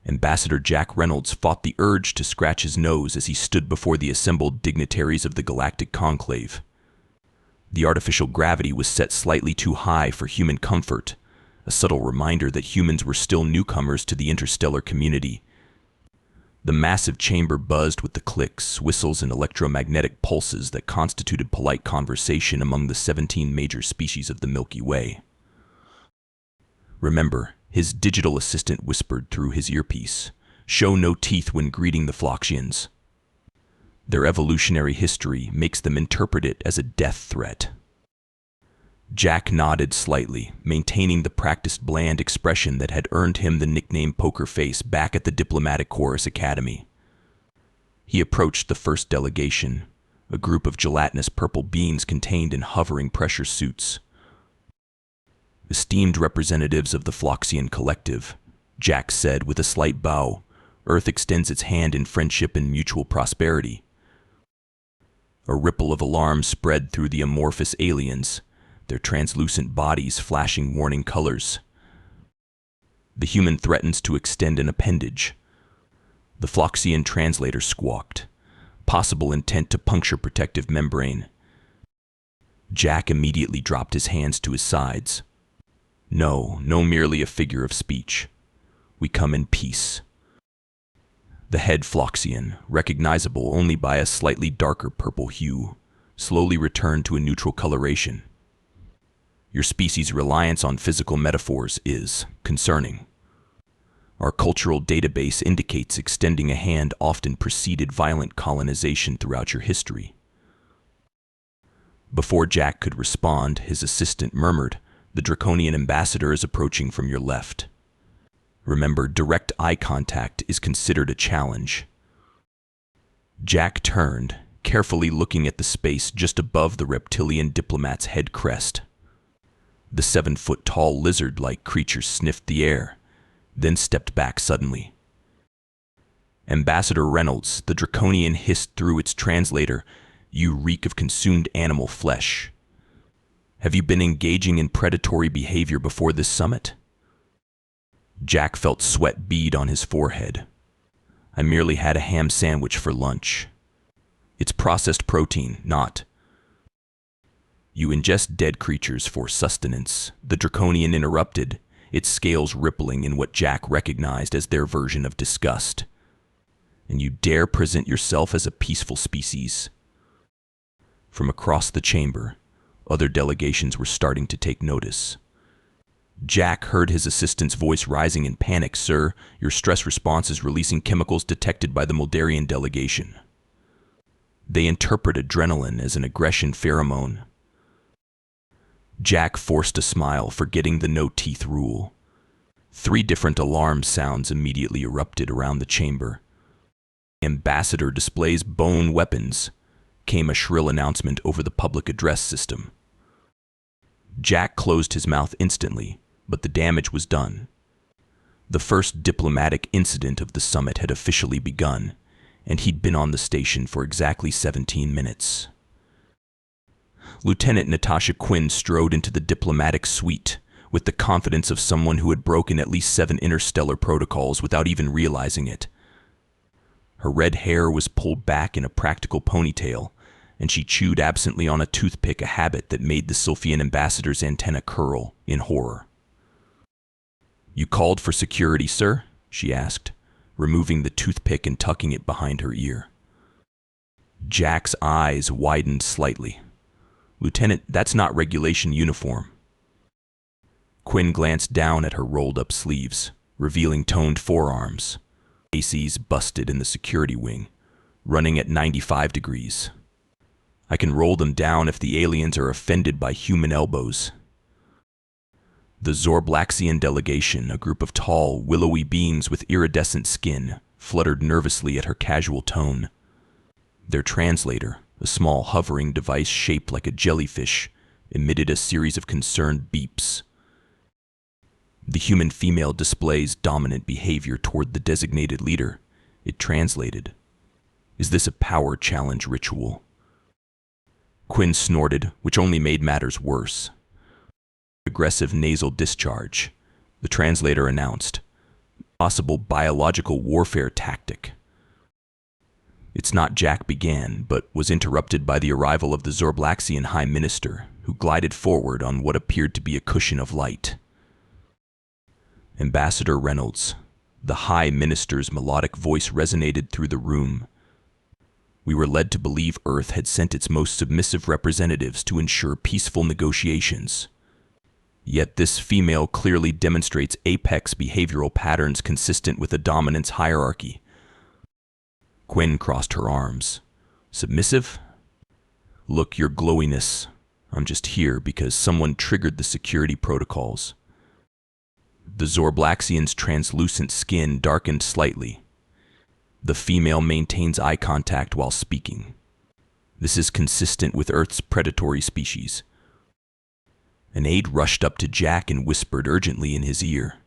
Ambassador Jack Reynolds fought the urge to scratch his nose as he stood before the assembled dignitaries of the Galactic Conclave. The artificial gravity was set slightly too high for human comfort, a subtle reminder that humans were still newcomers to the interstellar community. The massive chamber buzzed with the clicks, whistles, and electromagnetic pulses that constituted polite conversation among the 17 major species of the Milky Way. Remember, his digital assistant whispered through his earpiece, "Show no teeth when greeting the Phloxians. Their evolutionary history makes them interpret it as a death threat." Jack nodded slightly, maintaining the practiced bland expression that had earned him the nickname Poker Face back at the Diplomatic Chorus Academy. He approached the first delegation, a group of gelatinous purple beings contained in hovering pressure suits. "Esteemed representatives of the Phloxian Collective," Jack said with a slight bow, "Earth extends its hand in friendship and mutual prosperity." A ripple of alarm spread through the amorphous aliens, their translucent bodies flashing warning colors. "The human threatens to extend an appendage." The Phloxian translator squawked, "Possible intent to puncture protective membrane." Jack immediately dropped his hands to his sides. No merely a figure of speech. We come in peace." The head Phloxian, recognizable only by a slightly darker purple hue, slowly returned to a neutral coloration. "Your species' reliance on physical metaphors is concerning. Our cultural database indicates extending a hand often preceded violent colonization throughout your history." Before Jack could respond, his assistant murmured, "The Draconian ambassador is approaching from your left. Remember, direct eye contact is considered a challenge." Jack turned, carefully looking at the space just above the reptilian diplomat's head crest. The 7-foot-tall lizard-like creature sniffed the air, then stepped back suddenly. "Ambassador Reynolds," the Draconian hissed through its translator, "you reek of consumed animal flesh. Have you been engaging in predatory behavior before this summit?" Jack felt sweat bead on his forehead. "I merely had a ham sandwich for lunch. It's processed protein, not—" "You ingest dead creatures for sustenance," the Draconian interrupted, its scales rippling in what Jack recognized as their version of disgust. "And you dare present yourself as a peaceful species?" From across the chamber, other delegations were starting to take notice. Jack heard his assistant's voice rising in panic. "Sir, your stress response is releasing chemicals detected by the Moldarian delegation. They interpret adrenaline as an aggression pheromone." Jack forced a smile, forgetting the no-teeth rule. 3 different alarm sounds immediately erupted around the chamber. "Ambassador displays bone weapons," came a shrill announcement over the public address system. Jack closed his mouth instantly, but the damage was done. The first diplomatic incident of the summit had officially begun, and he'd been on the station for exactly 17 minutes. Lieutenant Natasha Quinn strode into the diplomatic suite with the confidence of someone who had broken at least 7 interstellar protocols without even realizing it. Her red hair was pulled back in a practical ponytail, and she chewed absently on a toothpick, a habit that made the Sylphian ambassador's antenna curl in horror. "You called for security, sir?" she asked, removing the toothpick and tucking it behind her ear. Jack's eyes widened slightly. "Lieutenant, that's not regulation uniform." Quinn glanced down at her rolled-up sleeves, revealing toned forearms. ACs busted in the security wing, running at 95 degrees. "I can roll them down if the aliens are offended by human elbows." The Zorblaxian delegation, a group of tall, willowy beings with iridescent skin, fluttered nervously at her casual tone. Their translator, a small hovering device shaped like a jellyfish, emitted a series of concerned beeps. The human female displays dominant behavior toward the designated leader. It translated. "Is this a power challenge ritual?" Quinn snorted, which only made matters worse. "Aggressive nasal discharge," the translator announced. possible biological warfare tactic. It's not Jack began, but was interrupted by the arrival of the Zorblaxian High Minister, who glided forward on what appeared to be a cushion of light. Ambassador Reynolds. The High Minister's melodic voice resonated through the room. We were led to believe Earth had sent its most submissive representatives to ensure peaceful negotiations. Yet this female clearly demonstrates apex behavioral patterns consistent with a dominance hierarchy. Quinn crossed her arms. Submissive? Look, your glowiness. I'm just here because someone triggered the security protocols. The Zorblaxian's translucent skin darkened slightly. The female maintains eye contact while speaking. This is consistent with Earth's predatory species. An aide rushed up to Jack and whispered urgently in his ear.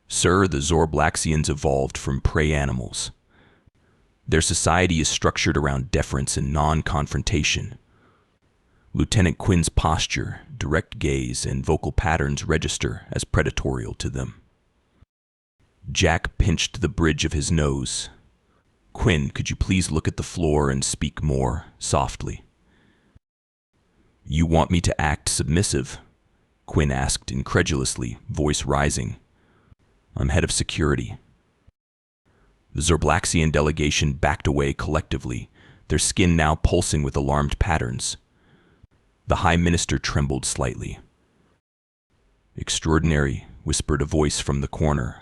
Sir, the Zorblaxians evolved from prey animals. Their society is structured around deference and non-confrontation. Lieutenant Quinn's posture, direct gaze, and vocal patterns register as predatorial to them. Jack pinched the bridge of his nose. Quinn, could you please look at the floor and speak more softly? You want me to act submissive? Quinn asked incredulously, voice rising. I'm head of security. The Zorblaxian delegation backed away collectively, their skin now pulsing with alarmed patterns. The High Minister trembled slightly. Extraordinary, whispered a voice from the corner.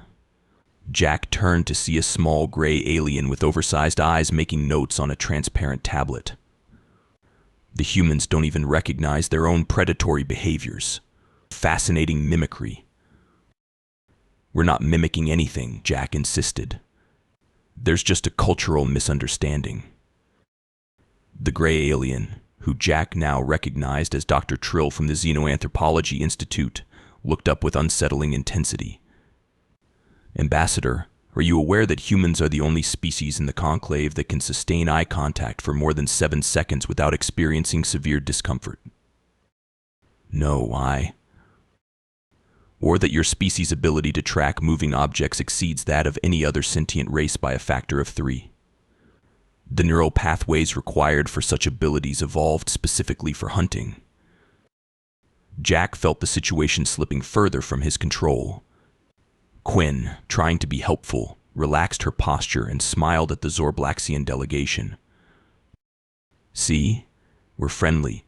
Jack turned to see a small gray alien with oversized eyes making notes on a transparent tablet. The humans don't even recognize their own predatory behaviors. Fascinating mimicry. We're not mimicking anything, Jack insisted. There's just a cultural misunderstanding. The gray alien, who Jack now recognized as Dr. Trill from the Xenoanthropology Institute, looked up with unsettling intensity. Ambassador, are you aware that humans are the only species in the conclave that can sustain eye contact for more than 7 seconds without experiencing severe discomfort? No, or that your species' ability to track moving objects exceeds that of any other sentient race by a factor of 3. The neural pathways required for such abilities evolved specifically for hunting. Jack felt the situation slipping further from his control. Quinn, trying to be helpful, relaxed her posture and smiled at the Zorblaxian delegation. See? We're friendly.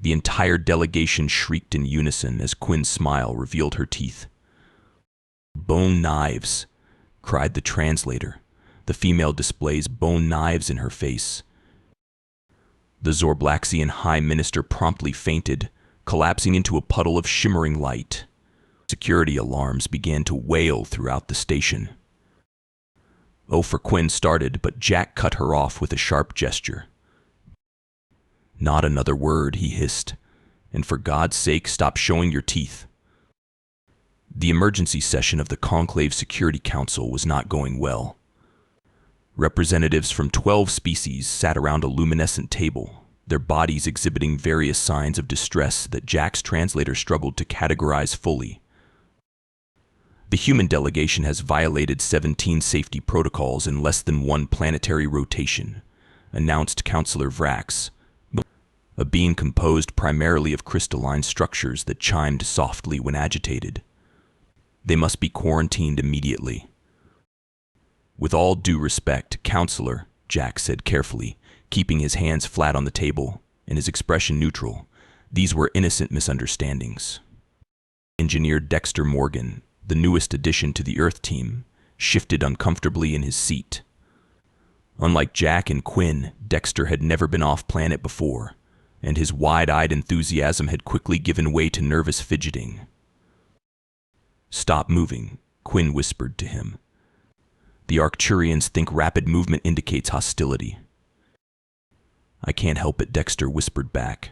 The entire delegation shrieked in unison as Quinn's smile revealed her teeth. Bone knives, cried the translator. The female displays bone knives in her face. The Zorblaxian High Minister promptly fainted, collapsing into a puddle of shimmering light. Security alarms began to wail throughout the station. Oh, for Quinn started, but Jack cut her off with a sharp gesture. Not another word, he hissed. And for God's sake, stop showing your teeth. The emergency session of the Conclave Security Council was not going well. Representatives from 12 species sat around a luminescent table, their bodies exhibiting various signs of distress that Jack's translator struggled to categorize fully. The human delegation has violated 17 safety protocols in less than 1 planetary rotation, announced Councillor Vrax, a being composed primarily of crystalline structures that chimed softly when agitated. They must be quarantined immediately. With all due respect, Counselor, Jack said carefully, keeping his hands flat on the table and his expression neutral, these were innocent misunderstandings. Engineer Dexter Morgan, the newest addition to the Earth team, shifted uncomfortably in his seat. Unlike Jack and Quinn, Dexter had never been off-planet before, and his wide-eyed enthusiasm had quickly given way to nervous fidgeting. Stop moving, Quinn whispered to him. The Arcturians think rapid movement indicates hostility. I can't help it, Dexter whispered back.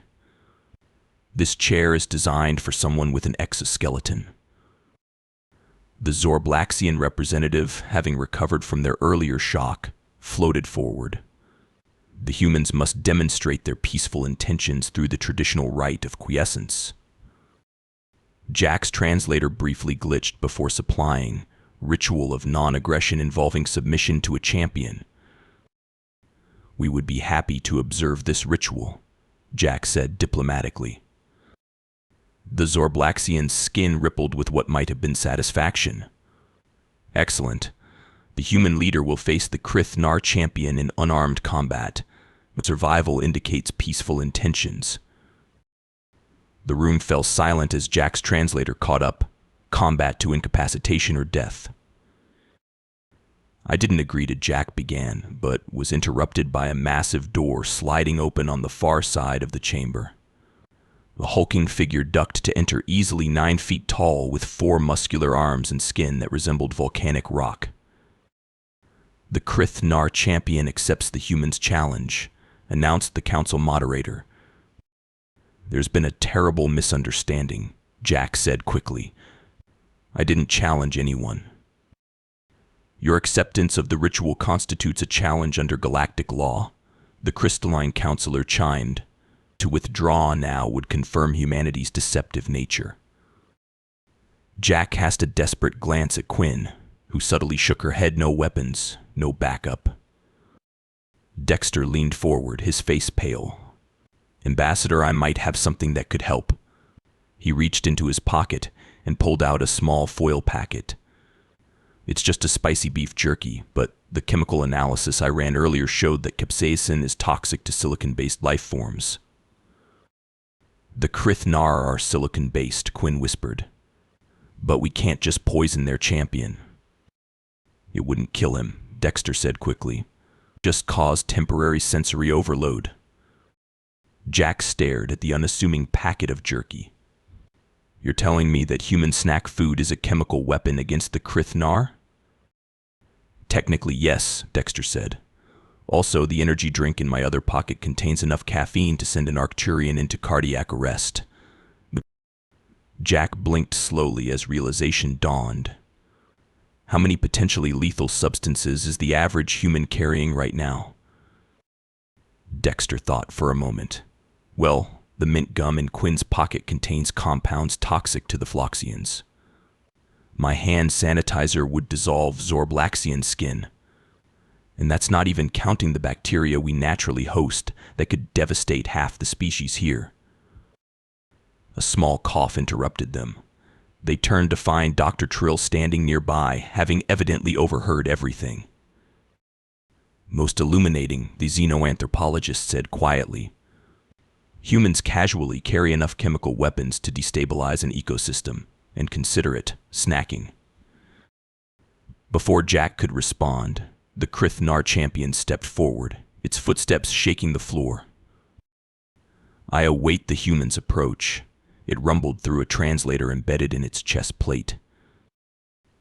This chair is designed for someone with an exoskeleton. The Zorblaxian representative, having recovered from their earlier shock, floated forward. The humans must demonstrate their peaceful intentions through the traditional rite of quiescence. Jack's translator briefly glitched before supplying, Ritual of non-aggression involving submission to a champion. We would be happy to observe this ritual, Jack said diplomatically. The Zorblaxian's skin rippled with what might have been satisfaction. Excellent. The human leader will face the Krith-Nar champion in unarmed combat. Survival indicates peaceful intentions. The room fell silent as Jack's translator caught up. Combat to incapacitation or death. I didn't agree to Jack began, but was interrupted by a massive door sliding open on the far side of the chamber. The hulking figure ducked to enter easily 9 feet tall with 4 muscular arms and skin that resembled volcanic rock. The Krith-Nar champion accepts the human's challenge, announced the council moderator. There's been a terrible misunderstanding, Jack said quickly. I didn't challenge anyone. Your acceptance of the ritual constitutes a challenge under galactic law, the crystalline counselor chimed. To withdraw now would confirm humanity's deceptive nature. Jack cast a desperate glance at Quinn, who subtly shook her head. No weapons, no backup. Dexter leaned forward, his face pale. Ambassador, I might have something that could help. He reached into his pocket and pulled out a small foil packet. It's just a spicy beef jerky, but the chemical analysis I ran earlier showed that capsaicin is toxic to silicon-based life forms. The Krith-Nar are silicon-based, Quinn whispered. But we can't just poison their champion. It wouldn't kill him, Dexter said quickly. Just cause temporary sensory overload. Jack stared at the unassuming packet of jerky. You're telling me that human snack food is a chemical weapon against the Krith-Nar? Technically, yes, Dexter said. Also, the energy drink in my other pocket contains enough caffeine to send an Arcturian into cardiac arrest. Jack blinked slowly as realization dawned. How many potentially lethal substances is the average human carrying right now? Dexter thought for a moment. Well, the mint gum in Quinn's pocket contains compounds toxic to the Floxians. My hand sanitizer would dissolve Zorblaxian skin. And that's not even counting the bacteria we naturally host that could devastate half the species here. A small cough interrupted them. They turned to find Dr. Trill standing nearby, having evidently overheard everything. Most illuminating, the xenoanthropologist said quietly. Humans casually carry enough chemical weapons to destabilize an ecosystem, and consider it snacking. Before Jack could respond, the Krith-Nar champion stepped forward, its footsteps shaking the floor. I await the human's approach. It rumbled through a translator embedded in its chest plate.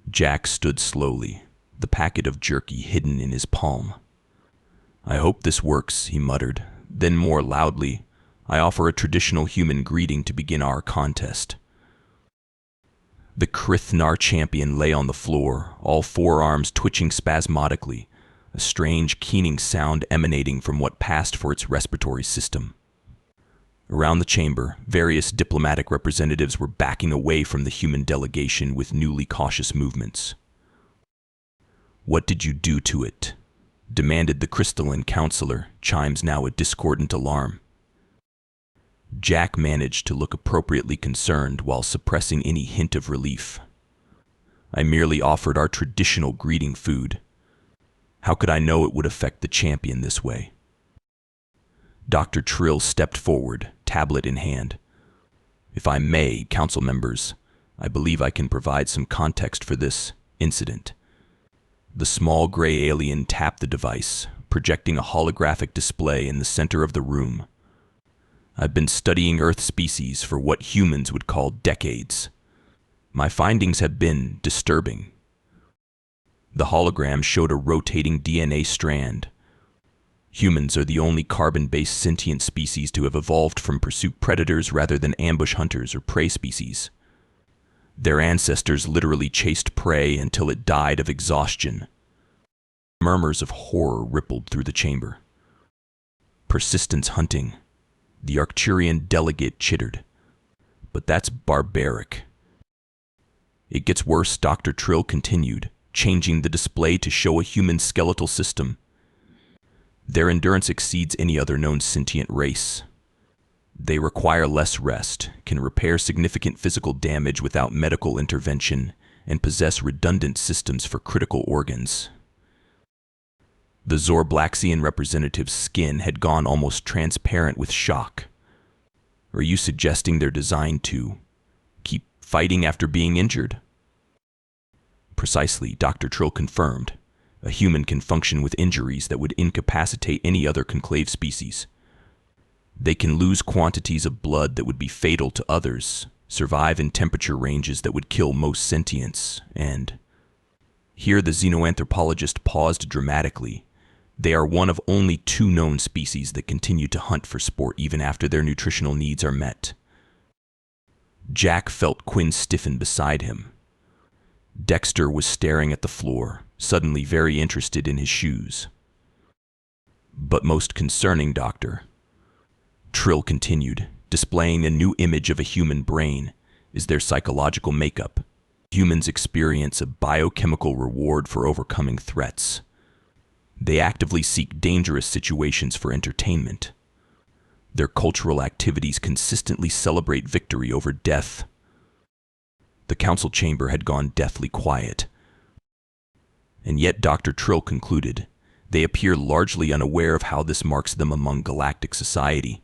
Jack stood slowly, the packet of jerky hidden in his palm. I hope this works, he muttered. Then more loudly, I offer a traditional human greeting to begin our contest. The Krith-Nar champion lay on the floor, all 4 arms twitching spasmodically, a strange keening sound emanating from what passed for its respiratory system. Around the chamber, various diplomatic representatives were backing away from the human delegation with newly cautious movements. What did you do to it? Demanded the crystalline counselor, chimes now a discordant alarm. Jack managed to look appropriately concerned while suppressing any hint of relief. I merely offered our traditional greeting food. How could I know it would affect the champion this way? Dr. Trill stepped forward, tablet in hand. If I may, council members, I believe I can provide some context for this incident. The small gray alien tapped the device, projecting a holographic display in the center of the room. I've been studying Earth species for what humans would call decades. My findings have been disturbing. The hologram showed a rotating DNA strand. Humans are the only carbon-based sentient species to have evolved from pursuit predators rather than ambush hunters or prey species. Their ancestors literally chased prey until it died of exhaustion. Murmurs of horror rippled through the chamber. Persistence hunting. The Arcturian delegate chittered. But that's barbaric. It gets worse, Dr. Trill continued, changing the display to show a human skeletal system. Their endurance exceeds any other known sentient race. They require less rest, can repair significant physical damage without medical intervention, and possess redundant systems for critical organs. The Zorblaxian representative's skin had gone almost transparent with shock. Are you suggesting they're designed to keep fighting after being injured? Precisely, Dr. Trill confirmed. A human can function with injuries that would incapacitate any other conclave species. They can lose quantities of blood that would be fatal to others, survive in temperature ranges that would kill most sentients, and... Here the xenoanthropologist paused dramatically. They are one of only 2 known species that continue to hunt for sport even after their nutritional needs are met. Jack felt Quinn stiffen beside him. Dexter was staring at the floor, suddenly very interested in his shoes. But most concerning, Doctor, Trill continued, displaying a new image of a human brain, is their psychological makeup. Humans experience a biochemical reward for overcoming threats. They actively seek dangerous situations for entertainment. Their cultural activities consistently celebrate victory over death. The council chamber had gone deathly quiet. And yet Dr. Trill concluded, they appear largely unaware of how this marks them among galactic society.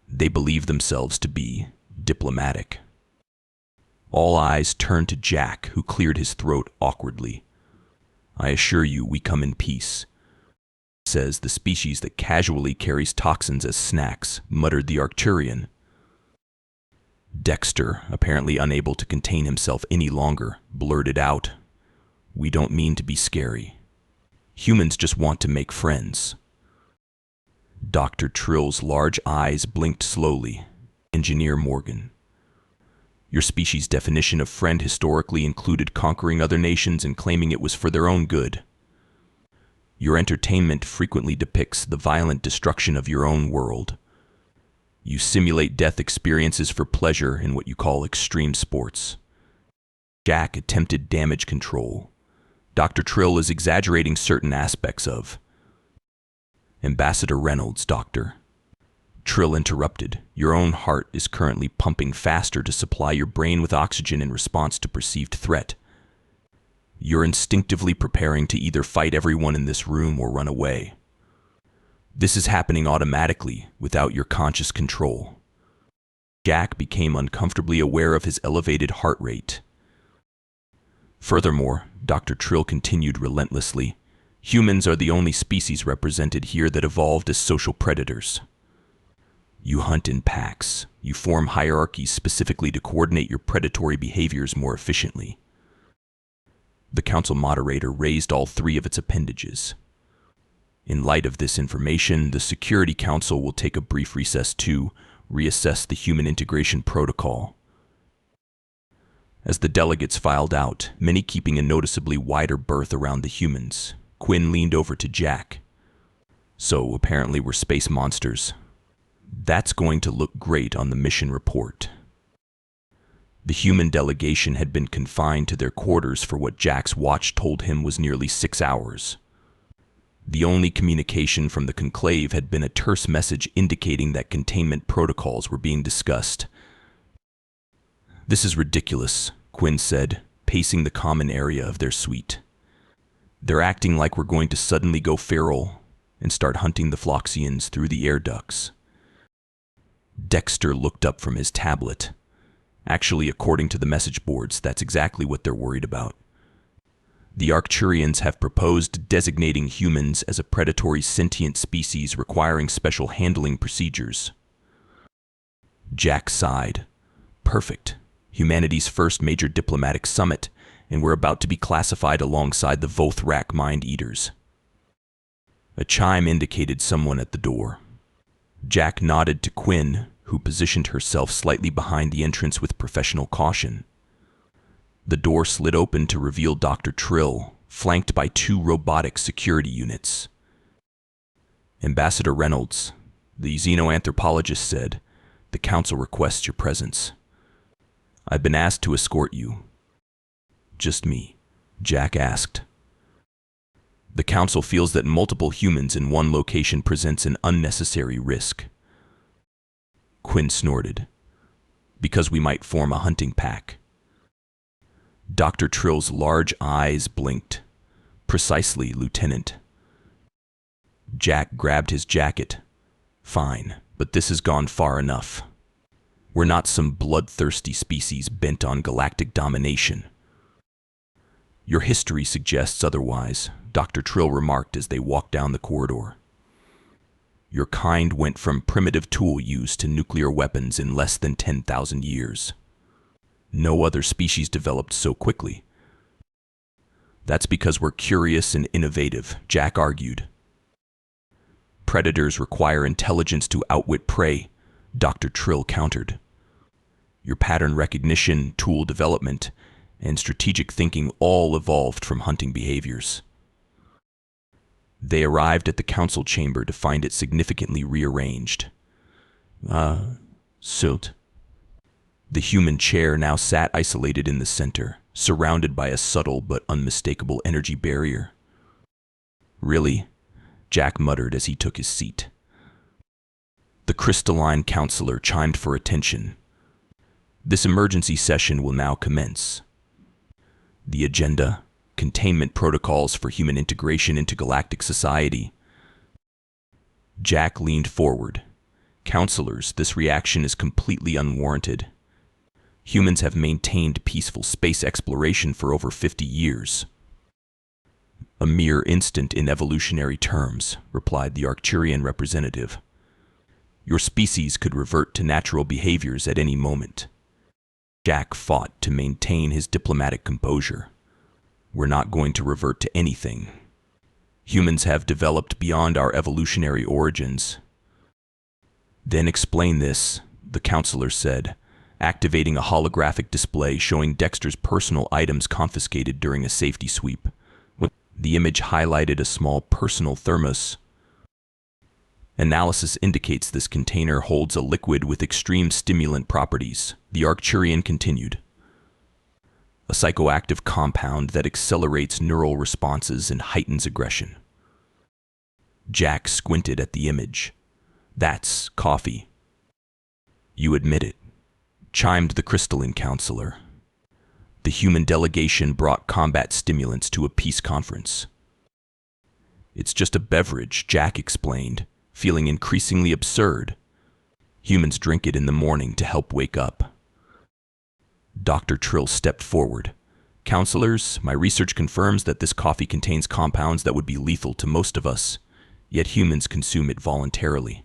They believe themselves to be diplomatic. All eyes turned to Jack, who cleared his throat awkwardly. I assure you, we come in peace, says the species that casually carries toxins as snacks, muttered the Arcturian. Dexter, apparently unable to contain himself any longer, blurted out, we don't mean to be scary. Humans just want to make friends. Dr. Trill's large eyes blinked slowly. Engineer Morgan. Your species' definition of friend historically included conquering other nations and claiming it was for their own good. Your entertainment frequently depicts the violent destruction of your own world. You simulate death experiences for pleasure in what you call extreme sports. Jack attempted damage control. Dr. Trill is exaggerating certain aspects of... Ambassador Reynolds, Doctor. Trill interrupted. Your own heart is currently pumping faster to supply your brain with oxygen in response to perceived threat. You're instinctively preparing to either fight everyone in this room or run away. This is happening automatically, without your conscious control. Jack became uncomfortably aware of his elevated heart rate. Furthermore, Dr. Trill continued relentlessly, humans are the only species represented here that evolved as social predators. You hunt in packs. You form hierarchies specifically to coordinate your predatory behaviors more efficiently. The council moderator raised all 3 of its appendages. In light of this information, the Security Council will take a brief recess to reassess the human integration protocol. As the delegates filed out, many keeping a noticeably wider berth around the humans, Quinn leaned over to Jack. So, apparently we're space monsters. That's going to look great on the mission report. The human delegation had been confined to their quarters for what Jack's watch told him was nearly 6 hours. The only communication from the conclave had been a terse message indicating that containment protocols were being discussed. This is ridiculous, Quinn said, pacing the common area of their suite. They're acting like we're going to suddenly go feral and start hunting the Floxians through the air ducts. Dexter looked up from his tablet. Actually, according to the message boards, that's exactly what they're worried about. The Arcturians have proposed designating humans as a predatory sentient species requiring special handling procedures. Jack sighed. Perfect. Humanity's first major diplomatic summit, and we're about to be classified alongside the Vothrak mind-eaters. A chime indicated someone at the door. Jack nodded to Quinn, who positioned herself slightly behind the entrance with professional caution. The door slid open to reveal Dr. Trill, flanked by 2 robotic security units. Ambassador Reynolds, the xenoanthropologist said, the council requests your presence. I've been asked to escort you. just me?" Jack asked. "The Council feels that multiple humans in one location presents an unnecessary risk." Quinn snorted. "Because we might form a hunting pack." Dr. Trill's large eyes blinked. "Precisely, Lieutenant." Jack grabbed his jacket. "Fine, but this has gone far enough. We're not some bloodthirsty species bent on galactic domination." "Your history suggests otherwise," Dr. Trill remarked as they walked down the corridor. "Your kind went from primitive tool use to nuclear weapons in less than 10,000 years. No other species developed so quickly." "That's because we're curious and innovative," Jack argued. "Predators require intelligence to outwit prey," Dr. Trill countered. "Your pattern recognition, tool development, and strategic thinking all evolved from hunting behaviors." They arrived at the council chamber to find it significantly rearranged. Silt. The human chair now sat isolated in the center, surrounded by a subtle but unmistakable energy barrier. "Really?" Jack muttered as he took his seat. The crystalline counselor chimed for attention. "This emergency session will now commence. The agenda: containment protocols for human integration into galactic society." Jack leaned forward. "Counselors, this reaction is completely unwarranted. Humans have maintained peaceful space exploration for over 50 years. "A mere instant in evolutionary terms," replied the Arcturian representative. "Your species could revert to natural behaviors at any moment." Jack fought to maintain his diplomatic composure. "We're not going to revert to anything. Humans have developed beyond our evolutionary origins." "Then explain this," the counselor said, activating a holographic display showing Dexter's personal items confiscated during a safety sweep. The image highlighted a small personal thermos. "Analysis indicates this container holds a liquid with extreme stimulant properties," the Arcturian continued. "A psychoactive compound that accelerates neural responses and heightens aggression." Jack squinted at the image. "That's coffee." "You admit it," chimed the crystalline counselor. "The human delegation brought combat stimulants to a peace conference." "It's just a beverage," Jack explained, feeling increasingly absurd. "Humans drink it in the morning to help wake up." Dr. Trill stepped forward. "Counselors, my research confirms that this coffee contains compounds that would be lethal to most of us, yet humans consume it voluntarily.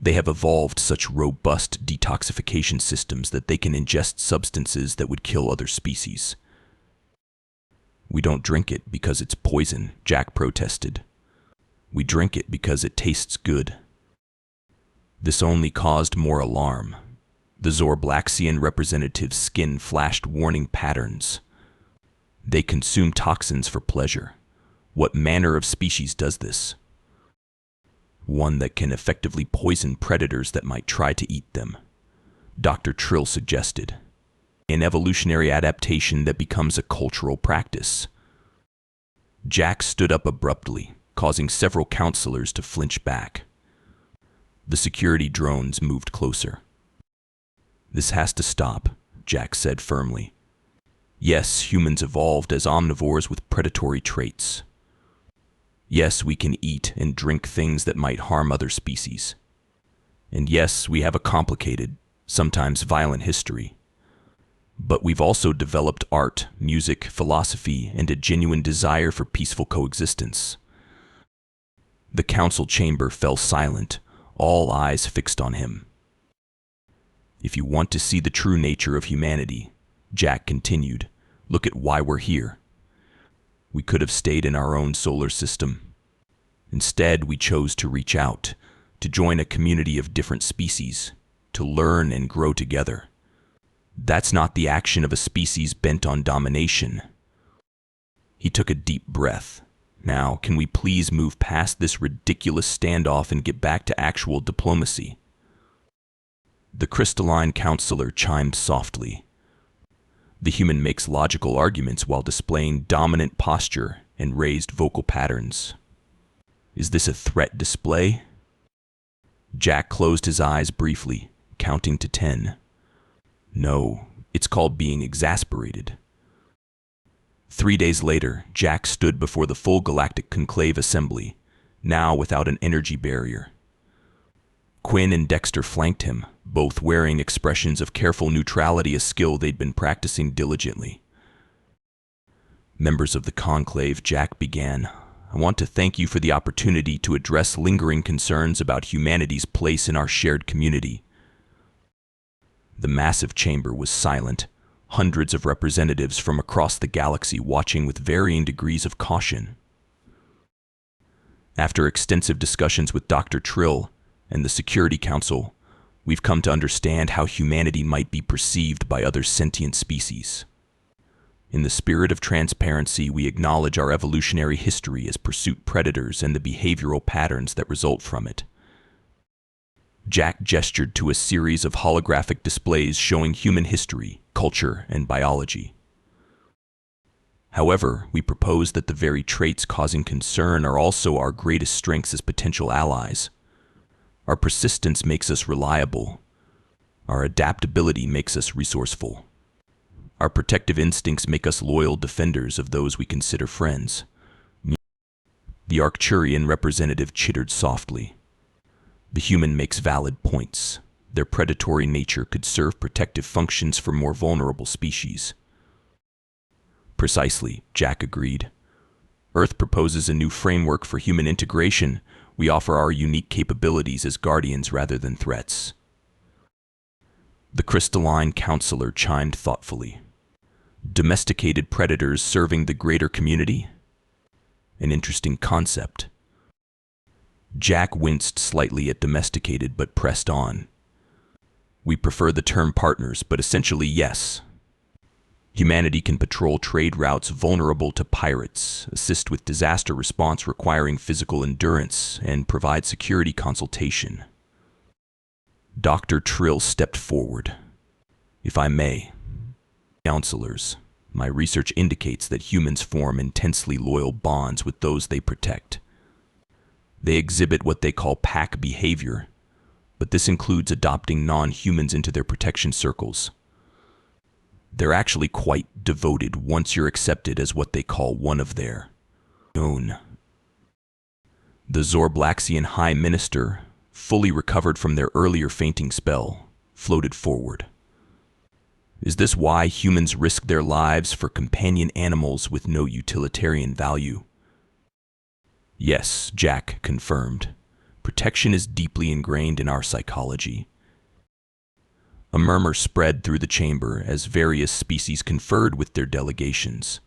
They have evolved such robust detoxification systems that they can ingest substances that would kill other species." "We don't drink it because it's poison," Jack protested. "We drink it because it tastes good." This only caused more alarm. The Zorblaxian representative's skin flashed warning patterns. "They consume toxins for pleasure. What manner of species does this?" "One that can effectively poison predators that might try to eat them," Dr. Trill suggested. "An evolutionary adaptation that becomes a cultural practice." Jack stood up abruptly, causing several counselors to flinch back. The security drones moved closer. "This has to stop," Jack said firmly. "Yes, humans evolved as omnivores with predatory traits. Yes, we can eat and drink things that might harm other species. And yes, we have a complicated, sometimes violent history. But we've also developed art, music, philosophy, and a genuine desire for peaceful coexistence." The council chamber fell silent, all eyes fixed on him. "If you want to see the true nature of humanity," Jack continued, "look at why we're here. We could have stayed in our own solar system. Instead, we chose to reach out, to join a community of different species, to learn and grow together. That's not the action of a species bent on domination." He took a deep breath. "Now, can we please move past this ridiculous standoff and get back to actual diplomacy?" The crystalline counselor chimed softly. The human makes logical arguments while displaying dominant posture and raised vocal patterns. Is this a threat display? Jack closed his eyes briefly, counting to 10. No, it's called being exasperated. 3 days later, Jack stood before the full Galactic Conclave Assembly, now without an energy barrier. Quinn and Dexter flanked him, both wearing expressions of careful neutrality, a skill they'd been practicing diligently. Members of the conclave, Jack began, I want to thank you for the opportunity to address lingering concerns about humanity's place in our shared community. The massive chamber was silent, hundreds of representatives from across the galaxy watching with varying degrees of caution. After extensive discussions with Dr. Trill and the Security Council, we've come to understand how humanity might be perceived by other sentient species. In the spirit of transparency, we acknowledge our evolutionary history as pursuit predators and the behavioral patterns that result from it. Jack gestured to a series of holographic displays showing human history, culture, and biology. However, we propose that the very traits causing concern are also our greatest strengths as potential allies. Our persistence makes us reliable. Our adaptability makes us resourceful. Our protective instincts make us loyal defenders of those we consider friends. The Arcturian representative chittered softly. The human makes valid points. Their predatory nature could serve protective functions for more vulnerable species. Precisely, Jack agreed. Earth proposes a new framework for human integration. We offer our unique capabilities as guardians rather than threats. The crystalline counselor chimed thoughtfully. Domesticated predators serving the greater community? An interesting concept. Jack winced slightly at domesticated but pressed on. We prefer the term partners, but essentially yes. Humanity can patrol trade routes vulnerable to pirates, assist with disaster response requiring physical endurance, and provide security consultation. Dr. Trill stepped forward. If I may, counselors, my research indicates that humans form intensely loyal bonds with those they protect. They exhibit what they call pack behavior, but this includes adopting non-humans into their protection circles. They're actually quite devoted once you're accepted as what they call one of their own. The Zorblaxian High Minister, fully recovered from their earlier fainting spell, floated forward. Is this why humans risk their lives for companion animals with no utilitarian value? Yes, Jack confirmed. Protection is deeply ingrained in our psychology. A murmur spread through the chamber as various species conferred with their delegations.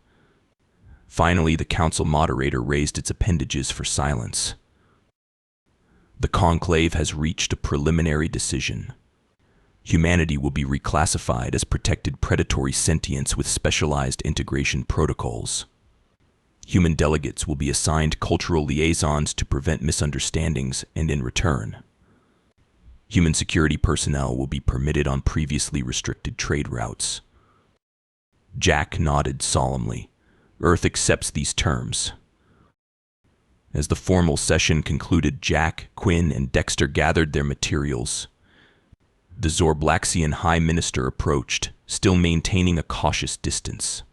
Finally, the council moderator raised its appendages for silence. The conclave has reached a preliminary decision. Humanity will be reclassified as protected predatory sentience with specialized integration protocols. Human delegates will be assigned cultural liaisons to prevent misunderstandings, and in return, human security personnel will be permitted on previously restricted trade routes. Jack nodded solemnly. Earth accepts these terms. As the formal session concluded, Jack, Quinn, and Dexter gathered their materials. The Zorblaxian High Minister approached, still maintaining a cautious distance.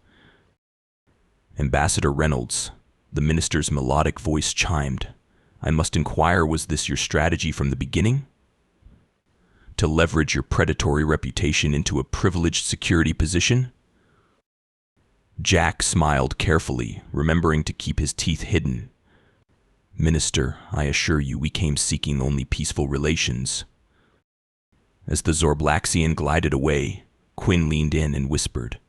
Ambassador Reynolds, the minister's melodic voice chimed. I must inquire, was this your strategy from the beginning? To leverage your predatory reputation into a privileged security position? Jack smiled carefully, remembering to keep his teeth hidden. Minister, I assure you we came seeking only peaceful relations. As the Zorblaxian glided away, Quinn leaned in and whispered,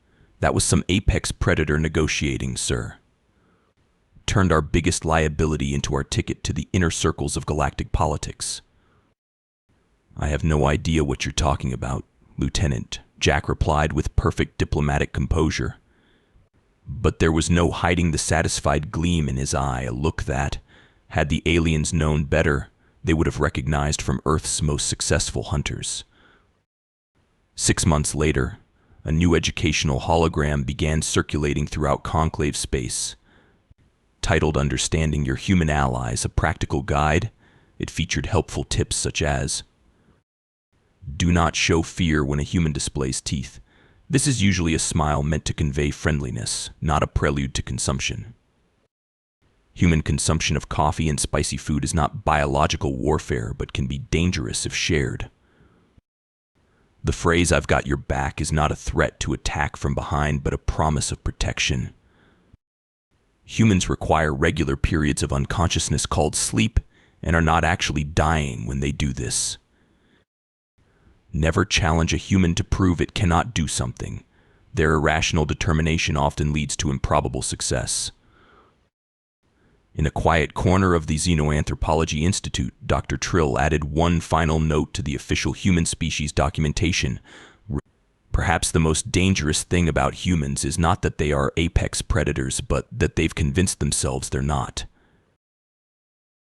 that was some apex predator negotiating, sir. Turned our biggest liability into our ticket to the inner circles of galactic politics. I have no idea what you're talking about, Lieutenant, Jack replied with perfect diplomatic composure. But there was no hiding the satisfied gleam in his eye, a look that, had the aliens known better, they would have recognized from Earth's most successful hunters. 6 months later, a new educational hologram began circulating throughout conclave space. Titled Understanding Your Human Allies, a Practical Guide, it featured helpful tips such as: do not show fear when a human displays teeth. This is usually a smile meant to convey friendliness, not a prelude to consumption. Human consumption of coffee and spicy food is not biological warfare, but can be dangerous if shared. The phrase "I've got your back" is not a threat to attack from behind, but a promise of protection. Humans require regular periods of unconsciousness called sleep and are not actually dying when they do this. Never challenge a human to prove it cannot do something. Their irrational determination often leads to improbable success. In a quiet corner of the Xenoanthropology Institute, Dr. Trill added one final note to the official human species documentation. Perhaps the most dangerous thing about humans is not that they are apex predators, but that they've convinced themselves they're not.